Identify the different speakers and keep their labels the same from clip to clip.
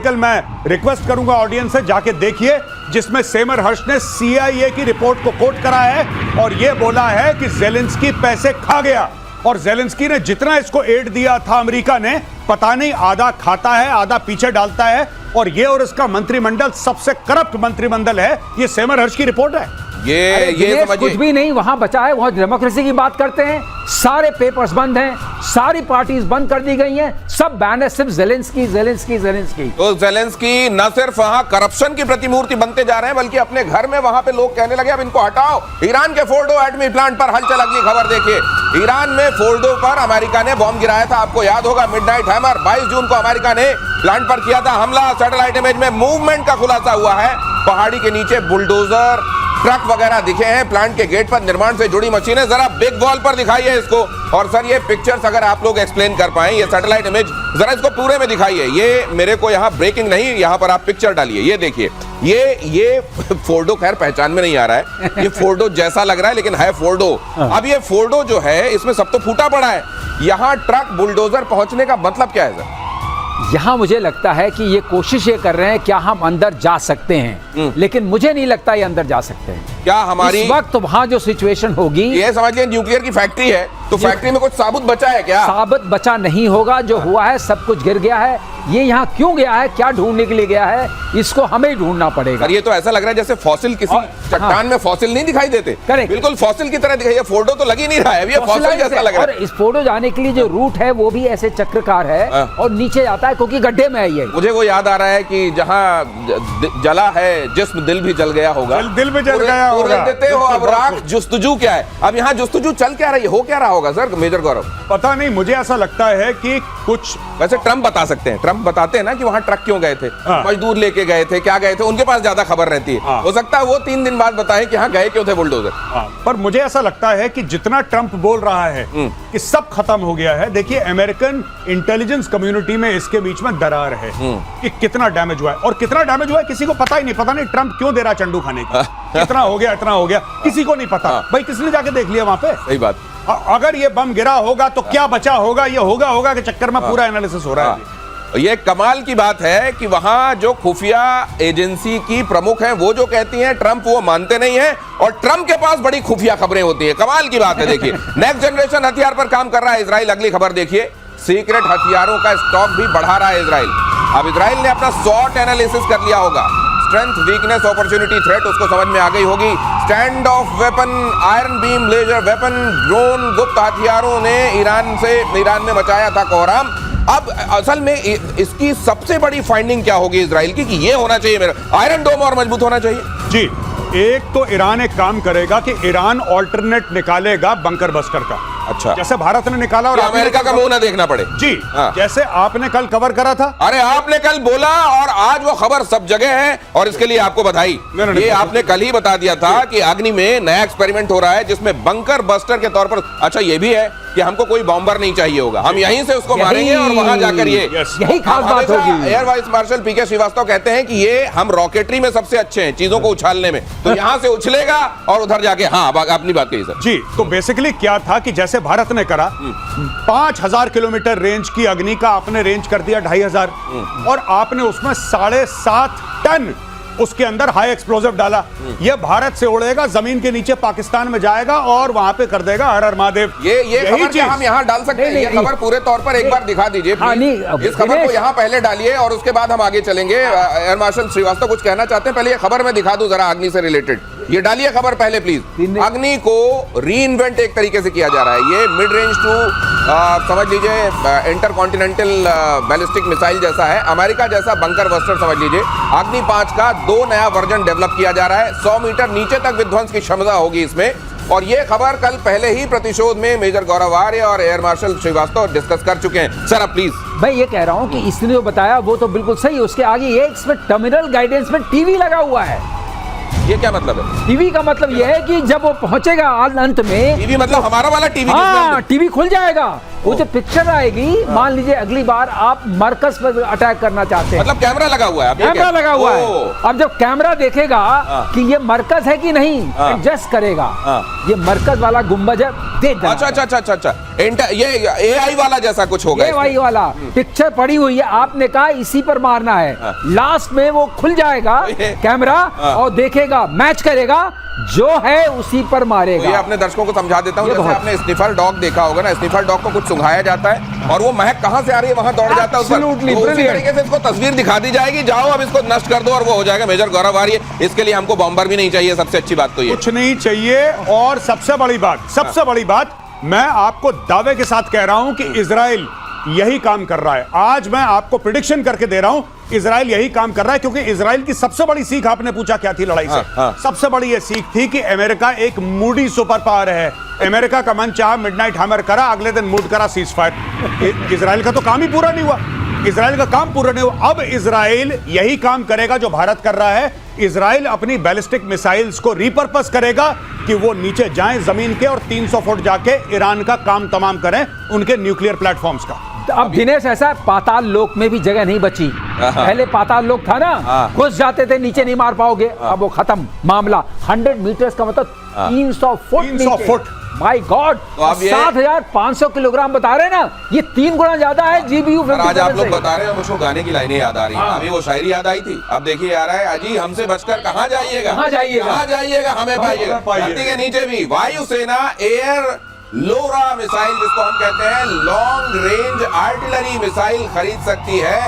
Speaker 1: कल मैं रिक्वेस्ट करूंगा ऑडियंस से जाके देखिए, जिसमें सेमर हर्ष ने CIA की रिपोर्ट को कोट करा है और यह बोला है कि ज़ेलेंस्की पैसे खा गया और ज़ेलेंस्की ने जितना इसको एड दिया था अमेरिका ने, पता नहीं आधा खाता है आधा पीछे डालता है, और ये और इसका मंत्रिमंडल सबसे करप्ट मंत्रिमंडल है। ये सेमर हर्ष की रिपोर्ट है।
Speaker 2: ये कुछ भी नहीं वहां बचा है। वहां डेमोक्रेसी की बात करते हैं, सारे पेपर्स बंद हैं, सारी पार्टीज बंद कर दी गई हैं, सब बैन है, सिर्फ ज़ेलेंस्की ज़ेलेंस्की ज़ेलेंस्की।
Speaker 3: तो ज़ेलेंस्की न सिर्फ वहां करप्शन की प्रतिमूर्ति बनते जा रहे हैं, बल्कि अपने घर में वहां पे लोग कहने लगे अब इनको हटाओ। ईरान के फोर्डो एटमी प्लांट पर हलचल, अगली खबर देखिए। ईरान में फोर्डो पर अमेरिका ने बॉम्ब गिराया था, आपको याद होगा, मिडनाइट हैमर। 22 जून को अमेरिका ने प्लांट पर किया था हमला। सैटेलाइट इमेज में मूवमेंट का खुलासा हुआ है। पहाड़ी के नीचे बुलडोजर ट्रक वगैरह दिखे हैं, प्लांट के गेट पर निर्माण से जुड़ी मशीनें। जरा बिग वॉल पर दिखाइए इसको, और सर ये पिक्चर्स अगर आप लोग एक्सप्लेन कर पाए, ये सैटेलाइट इमेज जरा इसको पूरे में दिखाइए। ये मेरे को यहाँ ब्रेकिंग नहीं, यहाँ पर आप पिक्चर डालिए। ये देखिए, ये फोर्डो खैर पहचान में नहीं आ रहा है, ये फोर्डो जैसा लग रहा है लेकिन है फोर्डो। अब ये फोर्डो जो है इसमें सब तो फूटा पड़ा है। यहाँ ट्रक बुलडोजर पहुंचने का मतलब क्या है सर?
Speaker 2: यहाँ मुझे लगता है कि ये कोशिश ये कर रहे हैं क्या हम अंदर जा सकते हैं, लेकिन मुझे नहीं लगता ये अंदर जा सकते हैं।
Speaker 3: क्या हमारी
Speaker 2: इस वक्त वहाँ जो सिचुएशन होगी,
Speaker 3: ये समझिए न्यूक्लियर की फैक्ट्री है, तो फैक्ट्री में कुछ साबुत बचा है क्या?
Speaker 2: साबुत बचा नहीं होगा, जो हुआ है सब कुछ गिर गया है। ये यहाँ क्यों गया है, क्या ढूंढने के लिए गया है, इसको हमें ही ढूंढना पड़ेगा।
Speaker 3: ये तो ऐसा लग रहा है जैसे फॉसिल, किसी चट्टान में फॉसिल नहीं दिखाई देते, बिल्कुल फॉसिल की तरह दिखाई। फोर्डो तो लगी नहीं रहा है, ये फॉसिल जैसा लग रहा है।
Speaker 2: और इस फोर्डो जाने के लिए जो रूट है वो भी ऐसे चक्राकार है और नीचे जाता है, क्योंकि गड्ढे में है ये।
Speaker 3: मुझे वो याद आ रहा है कि जहाँ जला है जिस्म, दिल भी जल गया होगा,
Speaker 1: दिल भी जल गया होगा।
Speaker 3: देते हो अब राख जुस्तजू क्या है? अब यहाँ जुस्तजू चल क्या रही है, हो क्या रहा होगा सर मेजर गौरव?
Speaker 1: पता नहीं, मुझे ऐसा लगता है कि कुछ,
Speaker 3: वैसे ट्रम्प बता सकते हैं, ट्रम्प बताते हैं ना कि वहां ट्रक क्यों गए थे, मजदूर लेके गए थे, क्या गए थे, उनके पास ज्यादा खबर रहती है। हो सकता है वो 3 दिन बाद बताएं कि हाँ गए क्यों थे बुलडोजर।
Speaker 1: पर मुझे ऐसा लगता है कि जितना ट्रंप बोल रहा है कि सब खत्म हो गया है, देखिए अमेरिकन इंटेलिजेंस कम्युनिटी में इसके बीच में दरार है कि कितना डैमेज हुआ है, और कितना डैमेज हुआ है किसी को पता ही नहीं। पता नहीं ट्रंप क्यों दे रहा चंडू खाने की, कितना हो गया इतना हो गया, किसी को नहीं पता। भाई किसने जाके देख लिया वहां पे? सही बात। अगर ये बम गिरा होगा तो क्या बचा होगा, ये होगा के चक्कर में पूरा एनालिसिस हो रहा है।
Speaker 3: ये कमाल की बात है कि वहां जो खुफिया एजेंसी की प्रमुख हैं वो जो कहती हैं ट्रंप वो मानते नहीं है, और ट्रंप के पास बड़ी खुफिया खबरें होती है। कमाल की बात है। देखिए नेक्स्ट जनरेशन हथियार पर काम कर रहा है इजराइल। अगली खबर देखिए, सीक्रेट हथियारों का स्टॉक भी बढ़ा रहा है इजराइल। अब इजराइल ने अपना SWOT एनालिसिस कर लिया होगा, स्ट्रेंथ, वीकनेस, अपॉर्चुनिटी, थ्रेट, उसको समझ में आ गई होगी। Stand off weapon, iron beam, laser weapon, drone, गुप्त हथियारों ने ईरान में मचाया था कोहराम। अब असल में इसकी सबसे बड़ी फाइंडिंग क्या होगी इजराइल की, कि ये होना चाहिए मेरा आयरन डोम और मजबूत होना चाहिए।
Speaker 1: जी, एक तो ईरान एक काम करेगा कि ईरान ऑल्टरनेट निकालेगा बंकर बस्टर का।
Speaker 3: अच्छा,
Speaker 1: जैसे भारत ने निकाला और
Speaker 3: अमेरिका का मुंह ना देखना पड़े।
Speaker 1: जी जैसे आपने कल कवर करा था।
Speaker 3: अरे आपने कल बोला और आज वो खबर सब जगह है, और इसके लिए आपको बधाई। ये आपने कल ही बता दिया था कि अग्नि में नया एक्सपेरिमेंट हो रहा है जिसमें बंकर बस्टर के तौर पर, अच्छा ये भी है कि हमको कोई बॉम्बर नहीं चाहिए होगा, हम यहीं से उसको मारेंगे और वहां जाकर
Speaker 2: यही खास बात होगी।
Speaker 3: Air vice marshal PK Srivastava कहते हैं कि ये हम रॉकेटरी में सबसे अच्छे हैं चीजों को उछालने में, तो यहां से उछलेगा और उधर जाके, हाँ अपनी बात कही सर।
Speaker 1: जी, तो बेसिकली क्या था कि जैसे भारत ने करा 5000 किलोमीटर रेंज की अग्नि का आपने रेंज कर दिया 2500, और आपने उसमें 7.5 टन उसके अंदर हाई एक्सप्लोजिव डाला। ये भारत से उड़ेगा, जमीन के नीचे पाकिस्तान में जाएगा और वहां पे कर देगा हर हर महादेव।
Speaker 3: ये खबर क्या हम यहाँ डाल सकते हैं? ये खबर पूरे तौर पर एक बार दिखा दीजिए। इस खबर को यहाँ पहले डालिए और उसके बाद हम आगे चलेंगे। एयर मार्शल श्रीवास्तव कुछ कहना चाहते हैं, पहले ये खबर मैं दिखा दूं जरा अग्नि से रिलेटेड। ये डालिए खबर पहले प्लीज। अग्नि को रीइन्वेंट एक तरीके से किया जा रहा है। ये मिड रेंज टू समझ लीजिए इंटरकॉन्टिनेंटल बैलिस्टिक मिसाइल जैसा है, अमेरिका जैसा बंकर बस्टर समझ लीजिए। अग्नि 5 का 2 नया वर्जन डेवलप किया जा रहा है। 100 मीटर नीचे तक विध्वंस की क्षमता होगी इसमें, और ये खबर कल पहले ही प्रतिशोध में मेजर गौरव आर्य और एयर मार्शल श्रीवास्तव डिस्कस कर चुके हैं। सर आप प्लीज।
Speaker 2: मैं ये कह रहा हूँ कि इसने जो बताया वो तो बिल्कुल सही है, उसके आगे ये इसमें टर्मिनल गाइडेंस में टीवी लगा हुआ है।
Speaker 3: ये क्या मतलब है?
Speaker 2: टीवी का मतलब ये है कि जब वो पहुंचेगा अंत में,
Speaker 3: टीवी मतलब हमारा वाला टीवी?
Speaker 2: हाँ, टीवी खुल जाएगा वो जो पिक्चर आएगी, मान लीजिए अगली बार आप मरकज पर अटैक करना चाहते हैं,
Speaker 3: मतलब कैमरा लगा हुआ है,
Speaker 2: कैमरा लगा हुआ है। अब जब कैमरा देखेगा कि ये मरकज है कि नहीं, एडजस्ट करेगा। ये मरकज वाला गुंबज है, देख
Speaker 3: अच्छा अच्छा अच्छा अच्छा अच्छा, ये AI वाला जैसा कुछ होगा,
Speaker 2: AI वाला पिक्चर पड़ी हुई है, आपने कहा इसी पर मारना है, लास्ट में वो खुल जाएगा कैमरा और देखेगा, मैच करेगा, जो है उसी पर मारेगा।
Speaker 3: ये अपने दर्शकों को समझा देता हूँ, जैसे आपने स्निफर डॉग देखा होगा ना, स्निफर डॉग को कुछ सुंघाया जाता है और वो महक कहाँ से आ रही है वहां दौड़ जाता है उस पर। तो उसी तरीके से इसको तस्वीर दिखा दी जाएगी, जाओ अब इसको नष्ट कर दो और वो हो जाएगा। मेजर गौरव आर्य, इसके लिए हमको बॉम्बर भी नहीं चाहिए, सबसे अच्छी बात तो ये
Speaker 1: कुछ नहीं चाहिए। और सबसे बड़ी बात मैं आपको दावे के साथ कह रहा हूं कि इजराइल यही काम कर रहा है। आज मैं आपको प्रिडिक्शन करके दे रहा हूं, इजराइल यही काम कर रहा है, क्योंकि इजराइल की सबसे बड़ी सीख, आपने पूछा क्या थी लड़ाई से, सबसे बड़ी ये सीख थी कि अमेरिका एक मूडी सुपर पावर है। अमेरिका का मन चाहा मिडनाइट हैमर करा, अगले दिन मूड करा सीज फायर। इजराइल का तो काम ही पूरा नहीं हुआ, इजराइल का काम पूरा नहीं हुआ। अब इजराइल यही काम करेगा जो भारत कर रहा है। इजराइल अपनी बैलिस्टिक मिसाइल्स को रिपर्पस करेगा कि वो नीचे जाएं जमीन के और 300 फुट जाके ईरान का काम तमाम करें, उनके न्यूक्लियर प्लेटफॉर्म्स का।
Speaker 2: अब दिनेश, ऐसा पाताल लोक में भी जगह नहीं बची। पहले पाताल लोक था ना, घुस जाते थे, नीचे नहीं मार पाओगे, अब वो खत्म मामला। 100 मीटर्स का मतलब 300 foot.
Speaker 1: 300 foot,
Speaker 2: my God, 7,500 kilogram बता रहे हैं ना, ये 3 गुना ज्यादा है GBU।
Speaker 3: आज आप लोग बता रहे हैं, मुझको गाने की लाइनें याद आ रही हैं। अभी वो शायरी याद आई थी, अब देखिए आ रहा है, अजी हमसे बचकर कहाँ जाइएगा,
Speaker 2: कहाँ जाइएगा,
Speaker 3: हमें पाइएगा। धरती के नीचे भी वायुसेना एयर लोरा मिसाइल, जिसको हम कहते हैं लॉन्ग रेंज आर्टिलरी मिसाइल, खरीद सकती है।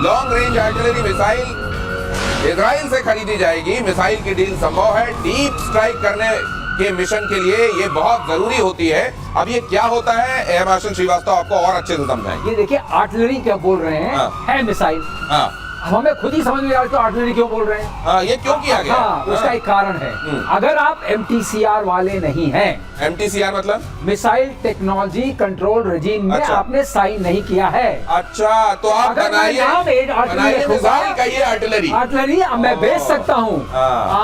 Speaker 3: Long range artillery missile Israel से खरीदी जाएगी। मिसाइल की डील संभव है। डीप स्ट्राइक करने के मिशन के लिए ये बहुत जरूरी होती है। अब ये क्या होता है, एयर मार्शल श्रीवास्तव आपको और अच्छे से समझाएंगे।
Speaker 2: ये देखिए आर्टिलरी क्या बोल रहे हैं, है मिसाइल। हमें खुद ही समझ में आ रहा है आर्टिलरी क्यों बोल रहे हैं।
Speaker 3: ये क्यों किया गया?
Speaker 2: उसका एक कारण है। अगर आप MTCR वाले नहीं हैं,
Speaker 3: MTCR मतलब
Speaker 2: मिसाइल टेक्नोलॉजी कंट्रोल रेजिम में आपने साइन नहीं किया है।
Speaker 3: अच्छा, तो आप बनाइए मिसाइल का ये आर्टिलरी
Speaker 2: अब मैं बेच सकता हूँ,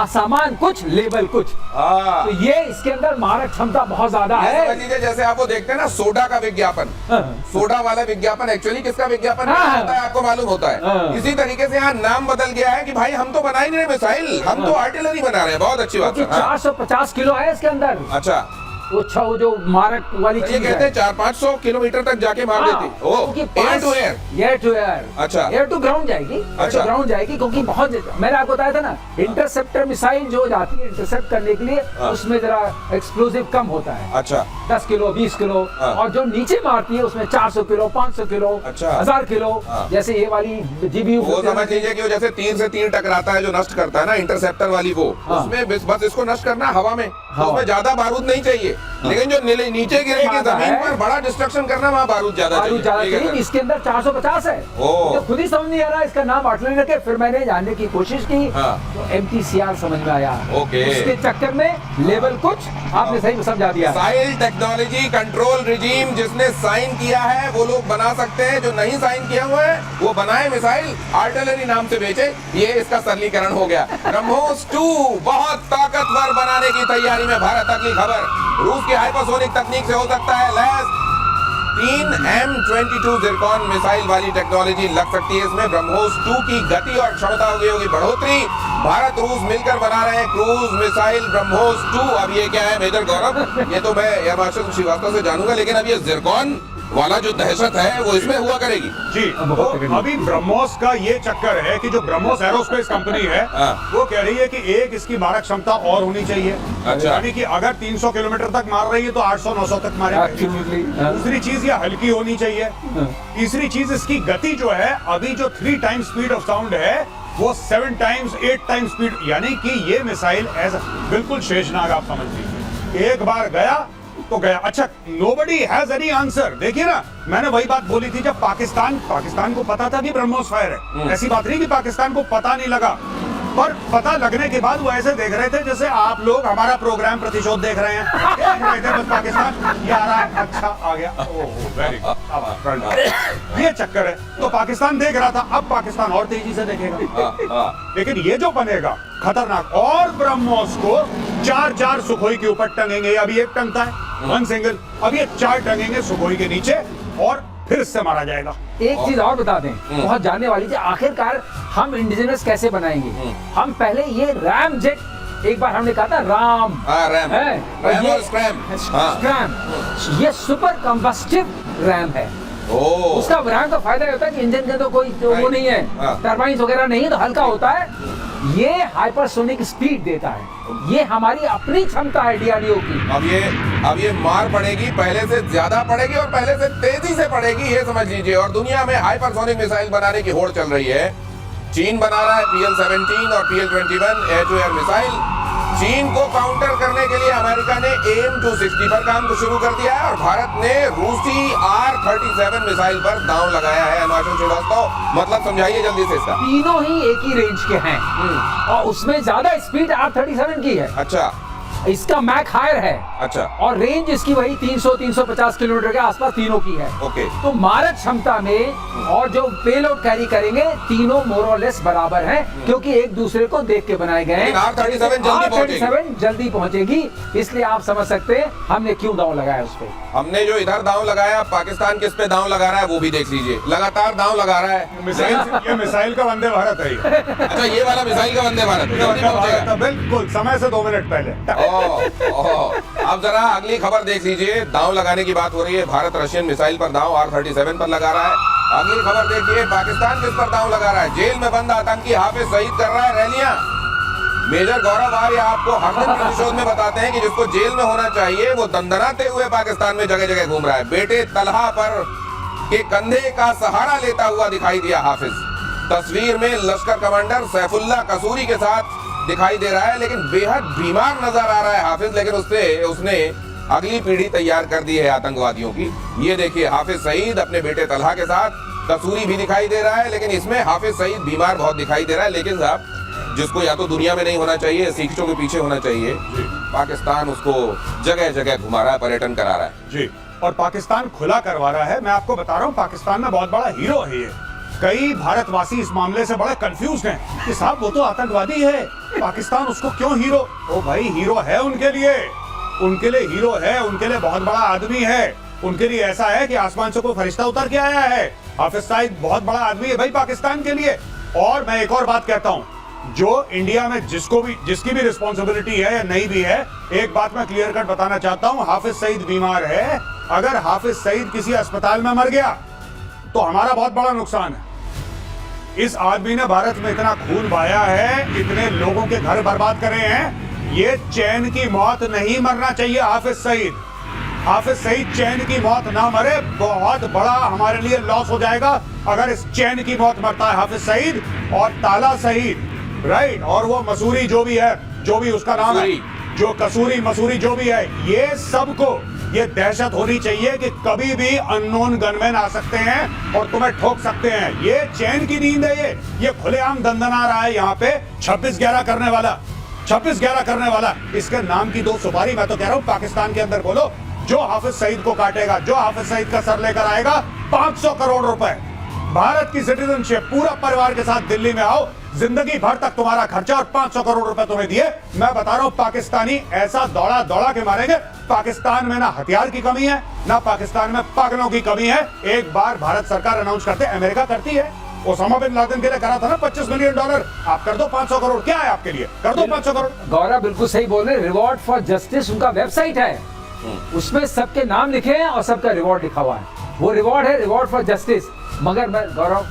Speaker 2: सामान कुछ लेबल कुछ, तो ये इसके अंदर मारक क्षमता बहुत ज्यादा है।
Speaker 3: समझ लीजिए जैसे आप वो देखते हैं ना सोडा का विज्ञापन, सोडा वाला विज्ञापन एक्चुअली किसका विज्ञापन होता है आपको मालूम होता है। इसी तरीके से यहाँ नाम बदल गया है कि भाई हम तो बना ही नहीं रहे मिसाइल, हम तो आर्टिलरी बना रहे हैं। बहुत अच्छी बात है।
Speaker 2: 450 किलो है इसके अंदर।
Speaker 3: अच्छा,
Speaker 2: वो जो मारक वाली चीज,
Speaker 3: ये कहते हैं 400-500 किलोमीटर तक जाके मार देती। एयर टू एयर,
Speaker 2: अच्छा, एयर टू ग्राउंड जाएगी। अच्छा, ग्राउंड जाएगी, क्योंकि बहुत, मैंने आपको बताया था ना, इंटरसेप्टर मिसाइल जो जाती है इंटरसेप्ट करने के लिए, उसमें जरा एक्सप्लोजिव कम होता है।
Speaker 3: अच्छा,
Speaker 2: 10 किलो 20 किलो, और जो नीचे मारती है उसमें 400 किलो 500 किलो, 1000 किलो, जैसे ये वाली GBU।
Speaker 3: वो समझ लीजिए कि जैसे तीर से तीर टकराता है, जो नष्ट करता है ना इंटरसेप्टर वाली, वो उसमें बस इसको नष्ट करना हवा में, उसमें ज्यादा बारूद नहीं चाहिए। लेकिन जो नीचे गिरेगी जमीन पर, बड़ा डिस्ट्रक्शन करना, वहाँ बारूद ज्यादा चाहिए।
Speaker 2: इसके अंदर 450 है। तो खुद ही समझ नहीं आ रहा इसका नाम आर्टिलरी रखे। फिर मैंने जानने की कोशिश की, तो MTCR समझ में आया। उसके चक्कर में लेवल कुछ आपने सही समझा दिया।
Speaker 3: मिसाइल टेक्नोलॉजी कंट्रोल रिजीम जिसने साइन किया है वो लोग बना सकते हैं, जो नहीं साइन किया हुआ है वो बनाए मिसाइल, आर्टिलरी नाम से बेचे। ये इसका सरलीकरण हो गया। ब्रह्मोस 2 बहुत ताकतवर बनाने की तैयारी में भारत तक की खबर। रूस की हाइपरसोनिक तकनीक से हो सकता है लैस 3 M22 जिरकॉन मिसाइल वाली टेक्नोलॉजी लग सकती है इसमें। ब्रह्मोस 2 की गति और क्षमता होगी बढ़ोतरी। भारत रूस मिलकर बना रहे हैं क्रूज मिसाइल ब्रह्मोस 2। अब ये क्या है मेजर गौरव, ये तो मैं एयर मार्शल श्रीवास्तव से जानूंगा, लेकिन अब ये जिरकॉन वाला जो दहशत है वो इसमें हुआ करेगी
Speaker 1: जी। तो अभी ब्रह्मोस का ये चक्कर है कि जो ब्रह्मोस एरोस्पेस कंपनी है वो कह रही है कि एक इसकी मारक क्षमता और होनी चाहिए।
Speaker 3: अच्छा,
Speaker 1: यानी कि अगर 300 किलोमीटर तक मार रही है तो 800-900 तक मारेगी। दूसरी चीज ये हल्की होनी चाहिए। तीसरी चीज इसकी गति जो है, अभी जो 3 टाइम्स स्पीड ऑफ साउंड है वो 7 टाइम्स 8 टाइम्स स्पीड, यानी कि ये मिसाइल बिल्कुल शेषनाग, आप समझ लीजिए। एक बार गया तो गया। अच्छा, nobody has any answer। देखिए ना, मैंने वही बात बोली थी, जब पाकिस्तान को पता था कि ब्रह्मोस फायर है, ऐसी बात नहीं कि पाकिस्तान को पता नहीं लगा, पर पता लगने के बाद वो ऐसे देख रहे थे जैसे आप लोग हमारा प्रोग्राम प्रतिशोध देख रहे हैं। देख रहे थे बस पाकिस्तान ये आ रहा है, अच्छा आ गया, वेरी गुड, ये चक्कर है। तो पाकिस्तान देख रहा था, अब पाकिस्तान और तेजी से देखेगा। लेकिन ये जो बनेगा खतरनाक, और ब्रह्मोस को 4 सुखोई के ऊपर टंगेंगे। अभी एक टंगता है 1 सिंगल, अब ये 4 टंगेंगे सुखोई के नीचे और फिर इससे मारा जाएगा।
Speaker 2: एक चीज और बता दें, बहुत जानने वाली थी, आखिरकार हम इंडिजिनस कैसे बनाएंगे। हम पहले ये रैम जेट, एक बार हमने कहा था राम,
Speaker 3: रैम
Speaker 2: है,
Speaker 3: रैम
Speaker 2: ये
Speaker 3: और स्क्रैम,
Speaker 2: स्क्रैम, ये सुपर कंबस्टिव रैम है। उसका रैम का फायदा ये होता है कि इंजन के तो कोई वो नहीं है, टर्बाइंस वगैरह नहीं है, तो हल्का होता है। ये हाइपरसोनिक स्पीड देता है, ये हमारी अपनी क्षमता है डीआरडीओ की।
Speaker 3: अब ये मार पड़ेगी, पहले से ज्यादा पड़ेगी और पहले से तेजी से पड़ेगी, ये समझ लीजिए। और दुनिया में हाइपरसोनिक मिसाइल बनाने की होड़ चल रही है। चीन बना रहा है PL-17 और PL-21 air to air missile. चीन को काउंटर करने के लिए अमेरिका ने AIM-260 पर काम शुरू कर दिया है और भारत ने रूसी R-37 मिसाइल पर दांव लगाया है। अनुशासन श्रीवास्तव, मतलब समझाइए जल्दी से इसका।
Speaker 2: तीनों ही एक ही रेंज के हैं और उसमें ज्यादा स्पीड R-37 की है।
Speaker 3: अच्छा,
Speaker 2: इसका मैक हायर है।
Speaker 3: अच्छा,
Speaker 2: और रेंज इसकी वही 300-350 किलोमीटर के आसपास तीनों की है।
Speaker 3: ओके।
Speaker 2: तो मारक क्षमता में और जो पेलोड कैरी करेंगे, तीनों मोर और लेस बराबर हैं, क्योंकि एक दूसरे को देख के बनाए गए हैं।
Speaker 3: R-37
Speaker 2: जल्दी पहुंचेगी, इसलिए आप समझ सकते हैं हमने क्यों दांव लगाया उस पे।
Speaker 3: हमने जो इधर दांव लगाया, पाकिस्तान किस पे दांव लगा रहा है वो भी देख लीजिए। लगातार दांव लगा रहा है।
Speaker 1: ये मिसाइल का वंदे भारत है ये।
Speaker 3: अच्छा, ये वाला मिसाइल का वंदे भारत जल्दी पहुंचेगा।
Speaker 1: बिल्कुल समय से 2 मिनट पहले।
Speaker 3: अब जरा अगली खबर देख लीजिए। दांव लगाने की बात हो रही है, भारत रशियन मिसाइल पर दांव R-37 पर लगा रहा है। अगली खबर देखिए, पाकिस्तान किस पर दांव लगा रहा है। जेल में बंद आतंकी हाफिज सईद कर रहा है रैलियां। मेजर गौरव आर्य आपको हर दिन के एपिसोड में बताते हैं कि जिसको जेल में होना चाहिए वो दंदनाते हुए पाकिस्तान में जगह जगह घूम रहा है। बेटे तलहा पर के कंधे का सहारा लेता हुआ दिखाई दिया हाफिज। तस्वीर में लश्कर कमांडर सैफुल्लाह कसूरी के साथ दिखाई दे रहा है, लेकिन बेहद बीमार नजर आ रहा है हाफिज। लेकिन उसने अगली पीढ़ी तैयार कर दी है आतंकवादियों की। ये देखिए, हाफिज सईद अपने बेटे तलहा के साथ, कसूरी भी दिखाई दे रहा है, लेकिन इसमें हाफिज सईद बीमार बहुत दिखाई दे रहा है। लेकिन साहब, जिसको या तो दुनिया में नहीं होना चाहिए, सीखों के पीछे होना चाहिए, पाकिस्तान उसको जगह जगह घुमा रहा है, पर्यटन करा रहा है
Speaker 1: जी। और पाकिस्तान खुला करवा रहा है। मैं आपको बता रहा हूँ, पाकिस्तान में बहुत बड़ा हीरो है ये। कई भारतवासी इस मामले से बड़े कंफ्यूज हैं कि साहब वो तो आतंकवादी है, पाकिस्तान उसको क्यों हीरो। ओ भाई, हीरो है उनके लिए हीरो है, उनके लिए बहुत बड़ा आदमी है। उनके लिए ऐसा है कि आसमान से कोई फरिश्ता उतर के आया है। हाफिज सईद बहुत बड़ा आदमी है भाई पाकिस्तान के लिए। और मैं एक और बात कहता हूँ, जो इंडिया में जिसकी भी रिस्पॉन्सिबिलिटी है या नहीं भी है, एक बात मैं क्लियर कट बताना चाहता हूँ, हाफिज सईद बीमार है। अगर हाफिज सईद किसी अस्पताल में मर गया तो हमारा बहुत बड़ा नुकसान है। इस आदमी ने भारत में इतना खून बहाया है, इतने लोगों के घर बर्बाद करे हैं। ये चैन की मौत नहीं मरना चाहिए हाफिज सईद चैन की मौत ना मरे। बहुत बड़ा हमारे लिए लॉस हो जाएगा अगर इस चैन की मौत मरता है हाफिज सईद और ताला सईद, राइट। और वो मसूरी जो भी है, जो भी उसका नाम है, जो कसूरी मसूरी जो भी है, ये सबको ये दहशत होनी चाहिए कि कभी भी अननोन गनमैन आ सकते हैं और तुम्हें ठोक सकते हैं। ये चैन की नींद है, ये खुलेआम दंदना रहा है यहाँ पे 26/11 करने वाला। इसके नाम की 2 सुपारी मैं तो कह रहा हूँ पाकिस्तान के अंदर बोलो, जो हाफिज सईद को काटेगा, जो हाफिज सईद का सर लेकर आएगा, 500 करोड़ रुपए, भारत की सिटीजनशिप, पूरा परिवार के साथ दिल्ली में आओ, जिंदगी भर तक तुम्हारा खर्चा और 500 करोड़ रुपए तुम्हें दिए। मैं बता रहा हूं, पाकिस्तानी ऐसा दौड़ा के मारेंगे। पाकिस्तान में ना हथियार की कमी है, ना पाकिस्तान में पागलों की कमी है। एक बार भारत सरकार अनाउंस करते, अमेरिका करती है, ओसामा बिन लादेन के लिए करा था ना $25 मिलियन, आप कर दो 500 करोड़। क्या है आपके लिए, कर दो 500 करोड़।
Speaker 2: गौरव बिल्कुल सही बोल रहे। रिवॉर्ड फॉर जस्टिस उनका वेबसाइट है, उसमें सबके नाम लिखे हैं और सबका रिवॉर्ड लिखा हुआ है। वो रिवॉर्ड है, रिवॉर्ड फॉर जस्टिस। मगर मैं गौरव,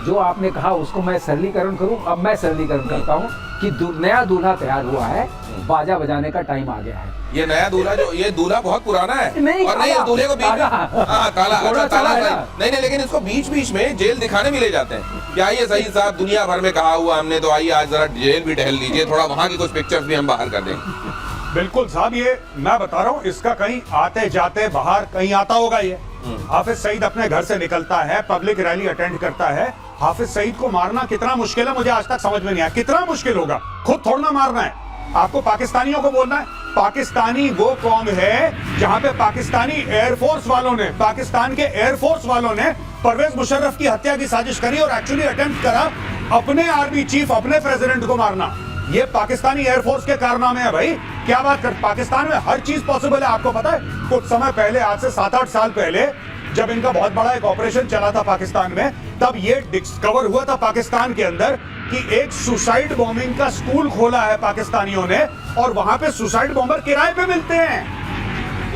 Speaker 2: जो आपने कहा उसको मैं सरलीकरण करूं। अब मैं सरलीकरण करता हूं कि नया दूल्हा तैयार हुआ है, बाजा बजाने का टाइम आ गया है।
Speaker 3: ये नया दूल्हा, जो ये दूल्हा बहुत पुराना है।
Speaker 2: नहीं,
Speaker 3: और नहीं, दूल्हे को बीच में ताला नहीं, लेकिन इसको बीच में जेल दिखाने भी ले जाते हैं। क्या ये सही साहब, दुनिया भर में कहा हुआ हमने, तो आइए आज जरा जेल भी टहल लीजिए, थोड़ा वहां की कुछ पिक्चर्स भी हम बाहर कर देंगे।
Speaker 1: बिल्कुल साहब, ये मैं बता रहा हूँ, इसका कहीं आते जाते बाहर कहीं आता होगा। ये हाफिज सईद अपने घर से निकलता है, पब्लिक रैली अटेंड करता है। हाफिज सईद को मारना कितना मुश्किल है, मुझे आज तक समझ में नहीं आया। कितना मुश्किल होगा, खुद थोड़ा मारना है आपको, पाकिस्तानियों को बोलना है। पाकिस्तानी वो कौम है जहां पे पाकिस्तानी एयरफोर्स वालों ने, पाकिस्तान के एयरफोर्स वालों ने परवेज मुशर्रफ की हत्या की साजिश करी और एक्चुअली अटेम्प्ट करा अपने आर्मी चीफ, अपने प्रेसिडेंट को मारना। ये पाकिस्तानी एयरफोर्स के कारनामे है भाई। क्या बात कर, पाकिस्तान में हर चीज पॉसिबल है। आपको पता है, कुछ समय पहले, आज से 7-8 साल पहले, जब इनका बहुत बड़ा एक ऑपरेशन चला था पाकिस्तान में, तब ये डिस्कवर हुआ था पाकिस्तान के अंदर कि एक सुसाइड बॉम्बिंग का स्कूल खोला है पाकिस्तानियों ने, और वहां पे सुसाइड बॉम्बर किराए पे मिलते हैं।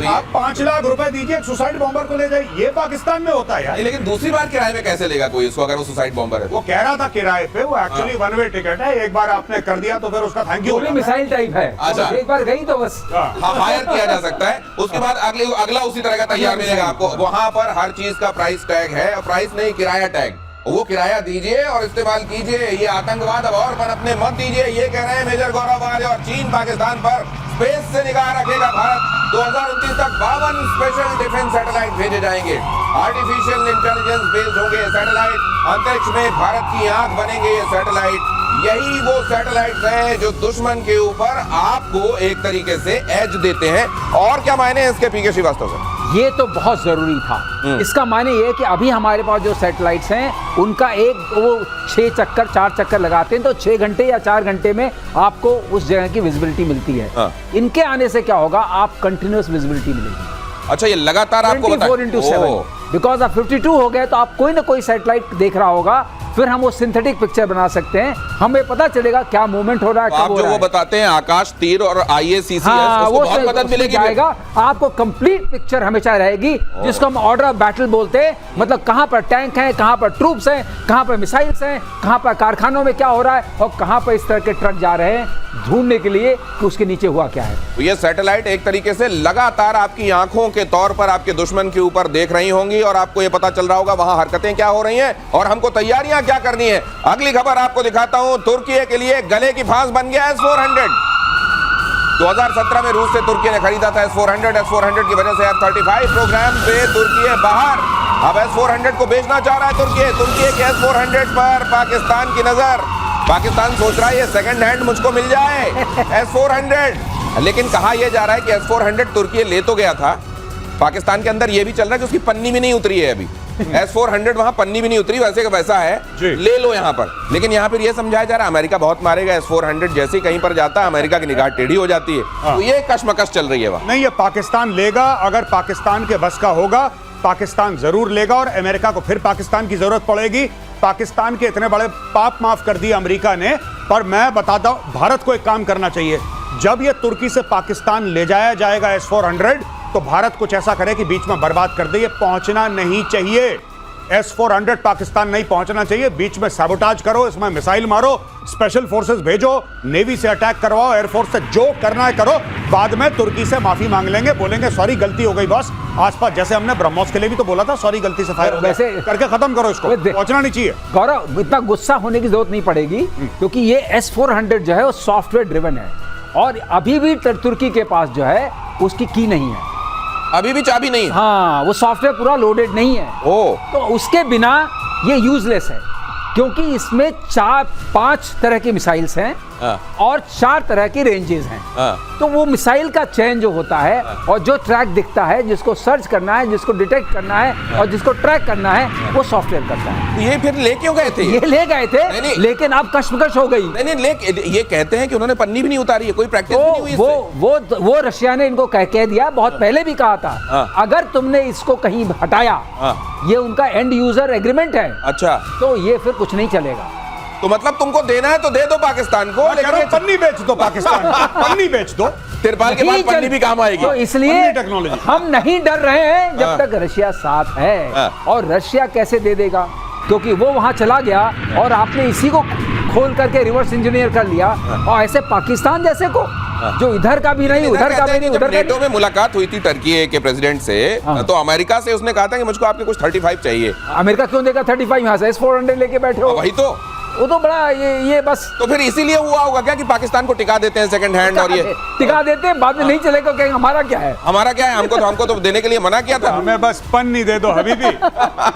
Speaker 1: आप 5 लाख रुपए दीजिए, एक सुसाइड बॉम्बर को ले जाइए। ये पाकिस्तान में होता है यार।
Speaker 3: लेकिन दूसरी बार किराए में कैसे लेगा कोई इसको, अगर वो सुसाइड बॉम्बर है?
Speaker 1: वो कह रहा था किराए पे, वो एक्चुअली वन वे टिकट है, एक बार आपने कर दिया तो फिर उसका थैंक यू।
Speaker 2: मिसाइल टाइप है,
Speaker 3: अच्छा।
Speaker 2: एक बार गई तो बस
Speaker 3: हायर किया जा सकता है, उसके बाद अगला उसी तरह का तैयार मिलेगा आपको। वहां पर हर चीज का प्राइस टैग है, प्राइस नहीं, किराया टैग। वो किराया दीजिए और इस्तेमाल कीजिए। ये आतंकवाद अब और पनपने मत दीजिए। ये कह रहे हैं मेजर गौरव वाले। और चीन पाकिस्तान पर स्पेस से निगाह रखेगा। भारत 2029 तक 52 स्पेशल डिफेंस सैटेलाइट भेजे जाएंगे। आर्टिफिशियल इंटेलिजेंस बेस्ड होंगे सैटेलाइट। अंतरिक्ष में भारत की आंख बनेंगे ये सैटेलाइट। यही वो सैटेलाइट हैं जो दुश्मन के ऊपर आपको एक तरीके से एज देते हैं। और क्या मायने हैं इसके, पीके श्रीवास्तव से?
Speaker 2: ये तो बहुत जरूरी था। इसका माने ये है कि अभी हमारे पास जो सैटेलाइट्स हैं उनका एक वो 6 चक्कर 4 चक्कर लगाते हैं तो 6 घंटे या 4 घंटे में आपको उस जगह की विजिबिलिटी मिलती है।
Speaker 3: हाँ।
Speaker 2: इनके आने से क्या होगा, आप कंटिन्यूअस विजिबिलिटी मिलेगी।
Speaker 3: अच्छा, ये लगातार आपको
Speaker 2: 24/7 बिकॉज अब 52 हो गए तो आप कोई ना कोई सैटेलाइट देख रहा होगा, फिर हम वो सिंथेटिक पिक्चर बना सकते हैं। हमें पता चलेगा क्या मूवमेंट हो रहा है,
Speaker 3: आप जो वो बताते हैं आकाश तीर और IACCS, उसको बहुत मदद मिलेगी।
Speaker 2: जाएगा आपको कंप्लीट पिक्चर हमेशा रहेगी, जिसको हम ऑर्डर ऑफ बैटल बोलते हैं। मतलब कहां पर टैंक हैं, कहां पर ट्रूप्स हैं, कहां पर मिसाइल्स हैं, कहां पर कारखानों में क्या हो रहा है और कहां पर इस तरह के ट्रक जा रहे हैं ढूंढने के लिए कि उसके नीचे हुआ क्या है।
Speaker 3: तो ये सैटेलाइट एक तरीके से लगातार आपकी आंखों के तौर पर आपके दुश्मन के ऊपर देख रही होंगी और आपको ये पता चल रहा होगा वहां हरकतें क्या हो रही हैं और हमको तैयारियां क्या करनी है। अगली खबर आपको दिखाता हूं। तुर्की के लिए गले की फांस बन गया S-400। 2017 में रूस से तुर्की ने खरीदा था S-400 की वजह से F-35 प्रोग्राम से तुर्की बाहर। अब S-400 को बेचना चाह रहा है तुर्की के S-400 पर पाकिस्तान की नजर। पाकिस्तान सोच रहा है ये सेकंड हैंड मुझको मिल जाए S-400। लेकिन कहा यह जा रहा है कि S-400 तुर्की ले तो गया था, पाकिस्तान के अंदर यह भी चल रहा है कि उसकी पन्नी भी नहीं उतरी है अभी। S-400 वहां पन्नी भी नहीं उतरी, वैसे का वैसा है, ले लो यहां पर। लेकिन यहां पर यह समझाया जा रहा है अमेरिका बहुत मारेगा। S-400 जैसे कहीं पर जाता है अमेरिका की निगाह टेढ़ी हो जाती है। तो ये कशमकश चल रही है वहां।
Speaker 1: नहीं, ये पाकिस्तान लेगा, अगर पाकिस्तान के बस का होगा पाकिस्तान जरूर लेगा और अमेरिका को फिर पाकिस्तान की जरूरत पड़ेगी। पाकिस्तान के इतने बड़े पाप माफ कर दिए अमेरिका ने, पर मैं बताता हूं भारत को एक काम करना चाहिए। जब ये तुर्की से पाकिस्तान ले जाया जाएगा S-400 तो भारत कुछ ऐसा करे कि बीच में बर्बाद कर दे। ये पहुंचना नहीं चाहिए। S-400 पाकिस्तान नहीं पहुंचना चाहिए। बीच में सैबोटाज करो, इसमें मिसाइल मारो, स्पेशल फोर्सेस भेजो, नेवी से अटैक करवाओ, एयरफोर्स से जो करना है करो। बाद में तुर्की से माफी मांग लेंगे, बोलेंगे सॉरी गलती हो गई बॉस। आसपास जैसे हमने ब्रह्मोस के लिए भी तो बोला था सॉरी गलती से फायर हो गया,
Speaker 2: वैसे
Speaker 1: करके खत्म करो इसको। पहुंचना नहीं चाहिए।
Speaker 2: गौरव, इतना गुस्सा होने की जरूरत नहीं पड़ेगी क्योंकि ये S-400 जो है वो सॉफ्टवेयर ड्रिवन है और अभी भी तुर्की के पास जो है उसकी की नहीं है,
Speaker 3: अभी भी चाबी नहीं है।
Speaker 2: हाँ, वो सॉफ्टवेयर पूरा लोडेड नहीं है। तो उसके बिना ये यूजलेस है क्योंकि इसमें 4-5 तरह की मिसाइल्स हैं और 4 तरह की रेंजेस हैं। तो वो मिसाइल का चयन जो होता है और जो ट्रैक दिखता है, जिसको सर्च करना है, जिसको डिटेक्ट करना है और जिसको ट्रैक करना है, वो सॉफ्टवेयर करता है।
Speaker 3: ये फिर ले क्यों गए थे?
Speaker 2: ये ले गए थे, लेकिन अब कशमकश हो गई।
Speaker 3: नहीं, ये कहते हैं कि उन्होंने पन्नी भी नहीं उतारी है, कोई प्रैक्टिस भी नहीं हुई इससे।
Speaker 2: वो रशिया ने इनको कह दिया, बहुत पहले भी कहा था अगर तुमने इसको कहीं हटाया, ये उनका एंड यूजर एग्रीमेंट है।
Speaker 3: अच्छा,
Speaker 2: तो ये फिर कुछ नहीं चलेगा।
Speaker 3: तो मतलब तुमको देना है तो दे दो पाकिस्तान को,
Speaker 1: लेकिन पन्नी बेच दो पाकिस्तान को। पन्नी बेच दो,
Speaker 3: तिरपाल के बाद पन्नी भी काम आएगी।
Speaker 2: तो इसलिए
Speaker 1: टेक्नोलॉजी
Speaker 2: हम नहीं डर रहे हैं जब तक रशिया साथ है। और रशिया कैसे दे देगा, क्योंकि वो वहां चला गया और आपने इसी को खोल करके रिवर्स इंजीनियर कर लिया। और ऐसे पाकिस्तान जैसे को जो इधर का भी नहीं, उधर का भी नहीं, उधर
Speaker 3: नेटो में मुलाकात हुई थी टर्की के प्रेसिडेंट से, तो अमेरिका से उसने कहा था कि मुझको आपके कुछ 35 चाहिए।
Speaker 2: अमेरिका क्यों देगा 35? यहाँ से S-400 लेके बैठे हो।
Speaker 3: वही तो,
Speaker 2: वो तो बड़ा ये बस।
Speaker 3: तो फिर इसीलिए हुआ होगा क्या कि पाकिस्तान को टिका देते हैं सेकंड हैंड, और ये
Speaker 2: टिका देते हैं, बाद में नहीं चलेगा, कहेंगे हमारा क्या है,
Speaker 3: हमारा क्या है, हमको तो देने के लिए मना किया था।
Speaker 1: हमें बस पन्नी दे दो हबीबी,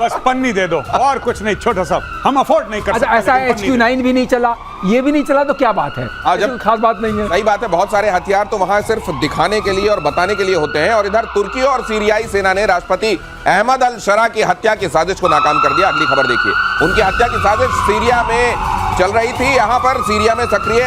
Speaker 1: बस पन्नी दे दो और कुछ नहीं, छोटा सा हम अफोर्ड नहीं कर सकते।
Speaker 2: ऐसा HQ-9 भी नहीं चला, ये भी नहीं चला, तो क्या बात है? जब खास बात नहीं है।
Speaker 3: सही बात है, बहुत सारे हथियार तो वहां सिर्फ दिखाने के लिए और बताने के लिए होते हैं। और इधर तुर्की और सीरियाई सेना ने राष्ट्रपति अहमद अल शरा की हत्या की साजिश को नाकाम कर दिया। अगली खबर देखिए, उनकी हत्या की साजिश सीरिया में चल रही थी। यहां पर सीरिया में सक्रिय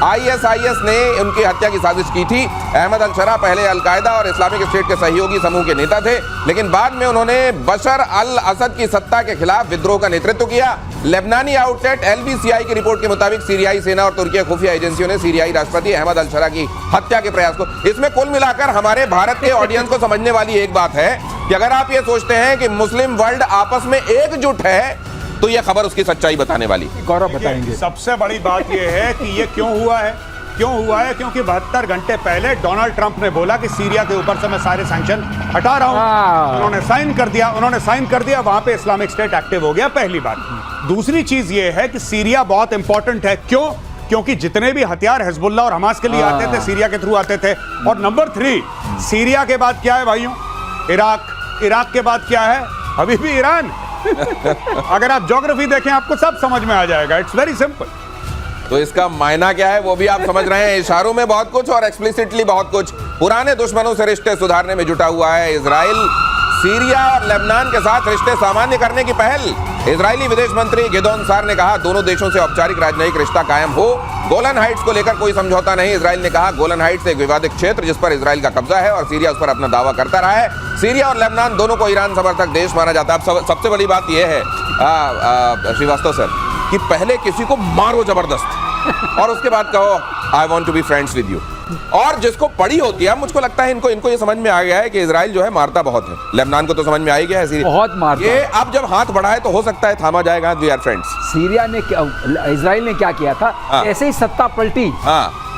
Speaker 3: आईएसआईएस ने उनकी हत्या की साजिश की थी। अहमद अल शरा पहले अलकायदा और इस्लामिक स्टेट के सहयोगी समूह के नेता थे, लेकिन बाद में उन्होंने बशर अल असद की सत्ता के खिलाफ विद्रोह का नेतृत्व किया। लेबनानी आउटलेट एलबीसीआई की रिपोर्ट के मुताबिक सीरियाई सेना और तुर्की खुफिया एजेंसियों ने सीरियाई राष्ट्रपति अहमद अल शरा की हत्या के प्रयास को, इसमें कुल मिलाकर हमारे भारत के ऑडियंस को समझने वाली एक बात है कि अगर आप ये सोचते हैं कि मुस्लिम वर्ल्ड आपस में एकजुट है तो यह खबर उसकी सच्चाई बताने वाली।
Speaker 2: गौरव बताएंगे।
Speaker 1: सबसे बड़ी बात यह है कि ये क्यों हुआ है, क्योंकि 72 घंटे पहले डोनाल्ड ट्रंप ने बोला कि सीरिया के ऊपर से मैं सारे सैंक्शन हटा रहा हूं। उन्होंने साइन कर दिया, वहां पे इस्लामिक स्टेट एक्टिव हो गया, पहली बात। दूसरी चीज ये है कि सीरिया बहुत इंपॉर्टेंट है। क्योंकि जितने भी हथियार हिजबुल्लाह और हमास के लिए आते थे सीरिया के थ्रू आते थे। और नंबर 3, सीरिया के बाद क्या है भाइयों? इराक के बाद क्या है? अभी भी ईरान। अगर आप ज्योग्राफी देखें आपको सब समझ में आ जाएगा। It's very simple.
Speaker 3: तो इसका मायना क्या है वो भी आप समझ रहे हैं। इशारों में बहुत कुछ और एक्सप्लिसिटली बहुत कुछ। पुराने दुश्मनों से रिश्ते सुधारने में जुटा हुआ है इजराइल। सीरिया और लेबनान के साथ रिश्ते सामान्य करने की पहल। इजरायली विदेश मंत्री गिदोन सार ने कहा दोनों देशों से औपचारिक राजनयिक रिश्ता कायम हो। गोलन हाइट्स को लेकर कोई समझौता नहीं। इजराइल ने कहा गोलन हाइट्स एक विवादित क्षेत्र जिस पर इजराइल का कब्जा है और सीरिया उस पर अपना दावा करता रहा है। सीरिया और लेबनान दोनों को ईरान समर्थक देश माना जाता है। अब सबसे बड़ी बात यह है श्रीवास्तव सर कि पहले किसी को मारो जबरदस्त और उसके बाद कहो I want to be friends with you. और जिसको पड़ी होती है, मुझको लगता है इनको ये समझ में आ गया है कि इजराइल जो है मारता बहुत है। लेबनान को तो समझ में आ ही गया है सीरिया
Speaker 2: बहुत मारता
Speaker 3: ये अब जब हाथ बढ़ाए तो हो सकता है थामा जाएगा। We are friends.
Speaker 2: सीरिया ने इजराइल ने क्या किया था? जैसे ही सत्ता पलटी,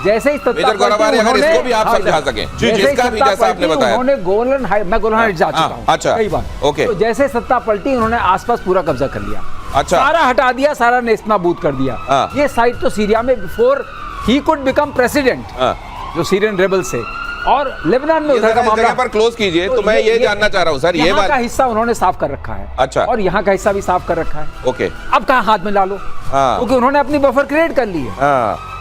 Speaker 2: जैसे ही सत्ता
Speaker 3: पलटी, अगर इसको भी आप समझा सकें जिसका भी जैसा आपने बताया,
Speaker 2: उन्होंने गोलन हाइट्स जा चुका हूं।
Speaker 3: अच्छा,
Speaker 2: कई बार।
Speaker 3: ओके।
Speaker 2: तो जैसे सत्ता पलटी उन्होंने आसपास पूरा कब्जा कर लिया।
Speaker 3: अच्छा,
Speaker 2: सारा हटा दिया, सारा नेस्तनाबूद कर दिया। ये साइड तो सीरिया में before he could become president जो सीरियन रेबल्स से, और लेबनान में उधर का मामला
Speaker 3: पर क्लोज कीजिए। तो मैं ये जानना चाह रहा हूं सर, ये बात
Speaker 2: का हिस्सा उन्होंने साफ कर रखा है।
Speaker 3: अच्छा।
Speaker 2: और यहाँ का हिस्सा भी साफ कर रखा है।
Speaker 3: ओके।
Speaker 2: अब कहाँ हाथ में ला लो, क्योंकि उन्होंने अपनी बफर क्रिएट कर ली है।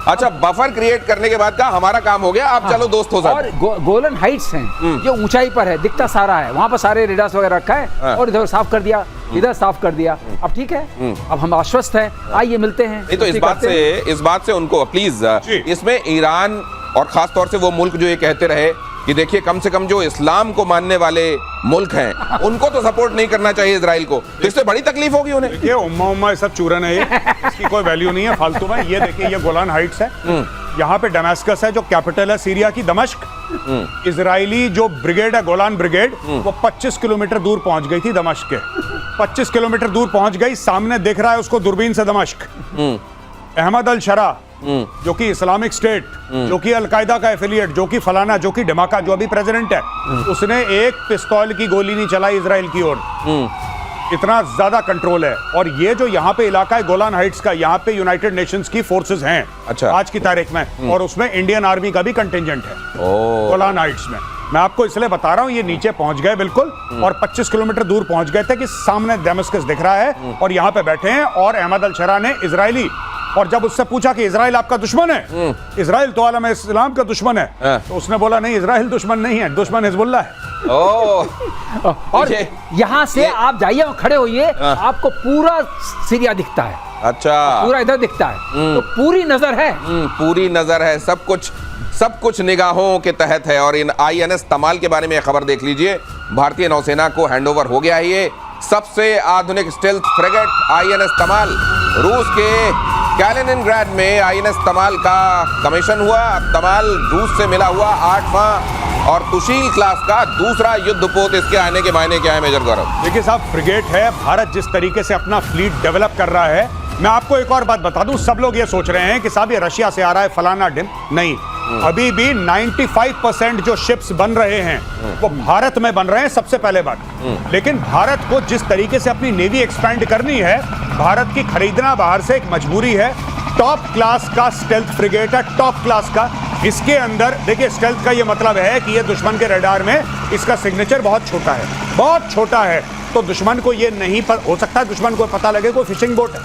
Speaker 3: अच्छा, बफर क्रिएट करने के बाद का हमारा काम हो गया, अब चलो दोस्त हो
Speaker 2: और गोलन हाइट्स हैं जो ऊंचाई पर है, दिखता सारा है, वहां पर सारे रेडार्स वगैरह रखा है और इधर साफ कर दिया, इधर साफ कर दिया। अब ठीक है, अब हम आश्वस्त हैं, आइए मिलते हैं।
Speaker 3: नहीं तो इस बात से उनको प्लीज इसमें ईरान और खास तौर से वो मुल्क जो ये कहते रहे कि देखिए कम से कम जो इस्लाम को मानने वाले मुल्क हैं उनको तो सपोर्ट नहीं करना चाहिए इजराइल को, तो इससे बड़ी तकलीफ होगी उन्हें।
Speaker 1: ये उम्मा सब चूरन है, इसकी कोई वैल्यू नहीं है फालतू में। ये देखिए, ये गोलान हाइट्स है, यहाँ पे दमिश्क है जो कैपिटल है सीरिया की, दमिश्क। इजरायली जो ब्रिगेड है, गोलान ब्रिगेड, वो 25 किलोमीटर दूर पहुंच गई थी दमिश्क के। 25 किलोमीटर दूर पहुंच गई, सामने दिख रहा है उसको दूरबीन से दमिश्क। अहमद अल शरा जो कि इस्लामिक स्टेट, जो कि अलकायदा का एफिलिएट, जो कि फलाना, जो कि धमाका, जो अभी प्रेसिडेंट है, उसने एक पिस्तौल की गोली नहीं चलाई इजराइल की ओर। इतना ज्यादा कंट्रोल है। और ये जो यहाँ पे इलाका है गोलान हाइट्स का, यहाँ पे यूनाइटेड नेशंस की फोर्सेस हैं।
Speaker 3: अच्छा।
Speaker 1: आज की तारीख में, और उसमें इंडियन आर्मी का भी कंटिजेंट है गोलान हाइट्स में। मैं आपको इसलिए बता रहा हूँ, ये नीचे पहुंच गए बिल्कुल, और 25 किलोमीटर दूर पहुंच गए थे कि सामने दमिश्क दिख रहा है और यहाँ पे बैठे हैं। और अहमद अल शरा ने इजरायली, और जब उससे पूछा कि इजराइल आपका दुश्मन है, इजराइल तो आलम इस्लाम का दुश्मन है, तो उसने बोला नहीं, इजराइल दुश्मन नहीं है, दुश्मन हिजबुल्लाह है।
Speaker 2: और यहाँ से आप जाइए और खड़े होइए, आपको पूरा सीरिया दिखता है।
Speaker 3: अच्छा,
Speaker 2: पूरा इधर दिखता है, तो पूरी नजर है।
Speaker 3: पूरी नजर है, सब कुछ निगाहों के तहत है। और इन INS तमाल के बारे में खबर देख लीजिए, भारतीय नौसेना को हैंडओवर हो गया है ये सबसे आधुनिक स्टेल्थ फ्रिगेट INS तमाल। रूस के कैलिनिनग्राड में INS तमाल का कमीशन हुआ। तमाल रूस से मिला हुआ 8वां और तुशील क्लास का दूसरा युद्धपोत। इसके आने के मायने क्या है मेजर गौरव? देखिए
Speaker 1: साहब, फ्रिगेट है, भारत जिस तरीके से अपना फ्लीट डेवलप कर रहा है, मैं आपको एक और बात बता दूं, सब लोग ये सोच रहे हैं कि साहब ये रशिया से आ रहा है फलाना डिम, नहीं, अभी भी 95% जो शिप्स बन रहे हैं वो भारत में बन रहे हैं, सबसे पहले बात। लेकिन भारत को जिस तरीके से अपनी नेवी एक्सपैंड करनी है, भारत की खरीदना बाहर से एक मजबूरी है। टॉप क्लास का स्टेल्थ फ्रिगेट है, टॉप क्लास का। इसके अंदर देखिए, स्टेल्थ का ये मतलब है कि ये दुश्मन के रडार में इसका सिग्नेचर बहुत छोटा है, बहुत छोटा है। तो दुश्मन को ये नहीं हो सकता है दुश्मन को पता लगे कोई फिशिंग बोट है,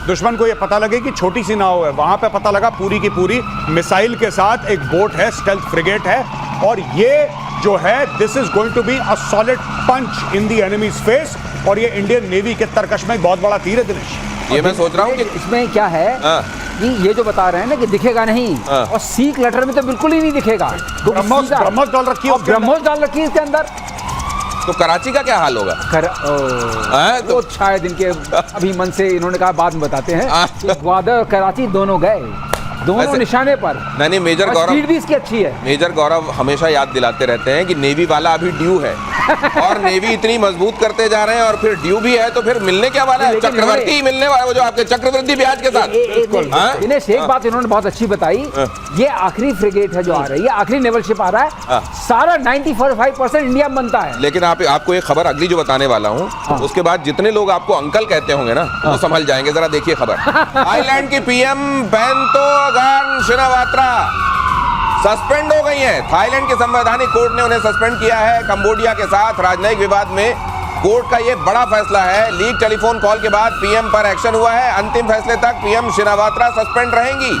Speaker 1: दुश्मन को ये पता लगे कि छोटी सी नाव है, वहां पे पता लगा पूरी की पूरी मिसाइल के साथ एक बोट है, स्टेल्थ फ्रिगेट है। और ये जो है, this is going to be a solid punch in the enemy's face. और ये इंडियन नेवी के तरकश में बहुत बड़ा तीर है दिनेश।
Speaker 3: ये मैं सोच रहा हूँ कि
Speaker 2: इसमें क्या है
Speaker 3: हाँ।
Speaker 2: कि ये जो बता रहे हैं ना कि दिखेगा नहीं,
Speaker 3: हाँ।
Speaker 2: और सीख लेटर में तो बिल्कुल ही नहीं दिखेगा।
Speaker 1: ब्रह्मोस डाल रखी है
Speaker 2: और
Speaker 1: उसके अंदर।
Speaker 2: ब्रह्मोस डाल रखी है इसके अंदर।
Speaker 3: तो कराची का क्या हाल होगा? हाँ,
Speaker 2: तो शायद इनके अभी मन से इन्होंने कहा बाद में बताते हैं
Speaker 3: हाँ।
Speaker 2: कि ग्वादर और कराची दोनों गए, दोनों
Speaker 3: वैसे-
Speaker 2: निशाने पर।
Speaker 3: नहीं मेजर
Speaker 2: और
Speaker 3: गौरव,
Speaker 2: स्पीड भी इसकी अच्छी है।
Speaker 3: मेजर गौरव हमेशा याद दिलाते रहते हैं कि नेवी वाला अभी ड्यू है और नेवी इतनी मजबूत करते जा रहे हैं, और फिर ड्यू भी है तो फिर मिलने क्या वाला है?
Speaker 2: लेकिन
Speaker 3: चक्रवर्ती ही मिलने वाला है, वो जो आपके चक्रवृद्धि ब्याज के साथ। हाँ?
Speaker 2: दिनेश, एक बात इन्होंने बहुत अच्छी बताई, ये आखिरी फ्रिगेट है जो आ रही है, आखिरी नेवल शिप आ रहा है, सारा 95% इंडिया में बनता है।
Speaker 3: लेकिन आपको एक खबर अगली जो बताने वाला हूँ, उसके बाद जितने लोग आपको अंकल कहते होंगे ना, वो संभल जाएंगे। जरा देखिए खबर। थाईलैंड की पीएम बेंतोगान शिनावात्रा सस्पेंड हो गई हैं। थाईलैंड के संवैधानिक कोर्ट ने उन्हें सस्पेंड किया है। कंबोडिया के साथ राजनयिक विवाद में कोर्ट का ये बड़ा फैसला है। लीक टेलीफोन कॉल के बाद पीएम पर एक्शन हुआ है। अंतिम फैसले तक पीएम शिनावात्रा सस्पेंड रहेंगी।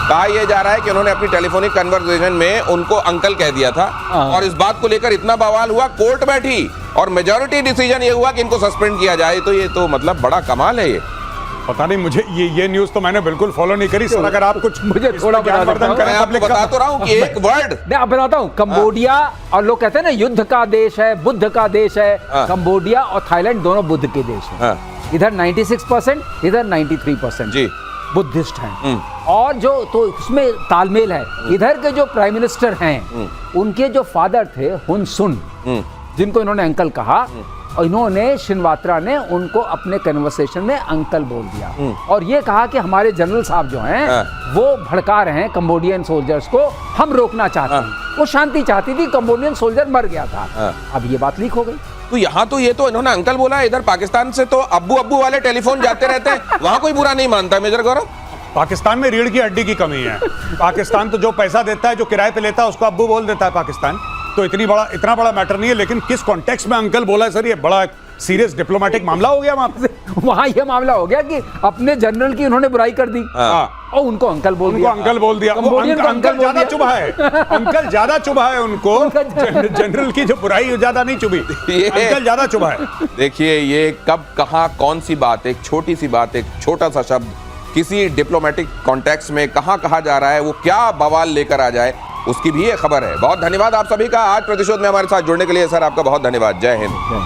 Speaker 3: कहा यह जा रहा है कि उन्होंने अपनी टेलीफोनिक कन्वर्सेशन में उनको अंकल कह दिया था, और इस बात को लेकर इतना बवाल हुआ, कोर्ट बैठी और मेजॉरिटी डिसीजन ये हुआ कि इनको सस्पेंड किया जाए। तो ये तो मतलब बड़ा कमाल है। ये
Speaker 1: पता नहीं, मुझे ये न्यूज तो मैंने बिल्कुल फॉलो नहीं करी सर। अगर आप कुछ
Speaker 2: मुझे थोड़ा
Speaker 1: ज्ञानवर्धन
Speaker 2: बता
Speaker 1: करें
Speaker 3: मैं आपको
Speaker 1: पब्लिक का।
Speaker 3: बता तो रहा हूँ कि एक वर्ड
Speaker 2: मैं अब बताता हूँ, कंबोडिया, और लोग कहते हैं ना युद्ध का देश है, बुद्ध का देश है।
Speaker 3: हाँ।
Speaker 2: कंबोडिया और थाईलैंड दोनों बुद्ध के देश हैं।
Speaker 3: हाँ।
Speaker 2: इधर 96%, इधर 93%
Speaker 3: जी
Speaker 2: बुद्धिस्ट हैं। और जो तो उसमें तालमेल है। इधर के जो प्राइम मिनिस्टर हैं, उनके जो फादर थे हुन सुन, जिनको इन्होंने अंकल कहा, और इन्होंने शिनवात्रा ने उनको अपने कन्वर्सेशन में अंकल बोल दिया, और ये कहा कि हमारे जनरल साहब जो हैं वो भड़का रहे हैं कंबोडियन सोल्जर्स को, हम रोकना चाहते हैं। वो शांति चाहती थी, कंबोडियन सोल्जर मर गया था। अब ये बात लीक हो गई।
Speaker 3: तो यहाँ तो ये तो इन्होंने अंकल बोला, इधर पाकिस्तान से तो अब्बू अब्बू वाले टेलीफोन जाते रहते हैं, वहां कोई बुरा नहीं मानता। मेजर गौरव,
Speaker 1: पाकिस्तान में रीढ़ की हड्डी की कमी है। पाकिस्तान तो जो पैसा देता है, जो किराए पे लेता है, उसको अब्बू बोल देता है पाकिस्तान। तो इतना बड़ा मैटर नहीं है। लेकिन किस कॉन्टेक्स्ट में अंकल बोला है सर, ये बड़ा सीरियस डिप्लोमेटिक मामला हो गया वहां पे।
Speaker 2: वहां ये मामला हो गया कि अपने जनरल की उन्होंने बुराई कर दी और उनको अंकल बोल दिया।
Speaker 1: अंकल बोल दिया।
Speaker 2: कंबोडियन को
Speaker 1: अंकल
Speaker 2: बोल
Speaker 1: ज्यादा
Speaker 2: दिया।
Speaker 1: चुभा है। अंकल ज्यादा चुभा है उनको। जनरल की जो बुराई ज्यादा नहीं चुभी, अंकल ज्यादा चुभा है।
Speaker 3: देखिए ये कब कहां कौन सी बात, एक छोटी सी बात, एक छोटा सा शब्द किसी डिप्लोमेटिक कॉन्टेक्स्ट में कहां कहा जा रहा है, वो क्या बवाल लेकर आ जाए, उसकी भी ये खबर है। बहुत धन्यवाद आप सभी का आज प्रतिशोध में हमारे साथ जुड़ने के लिए। सर आपका बहुत धन्यवाद। जय हिंद।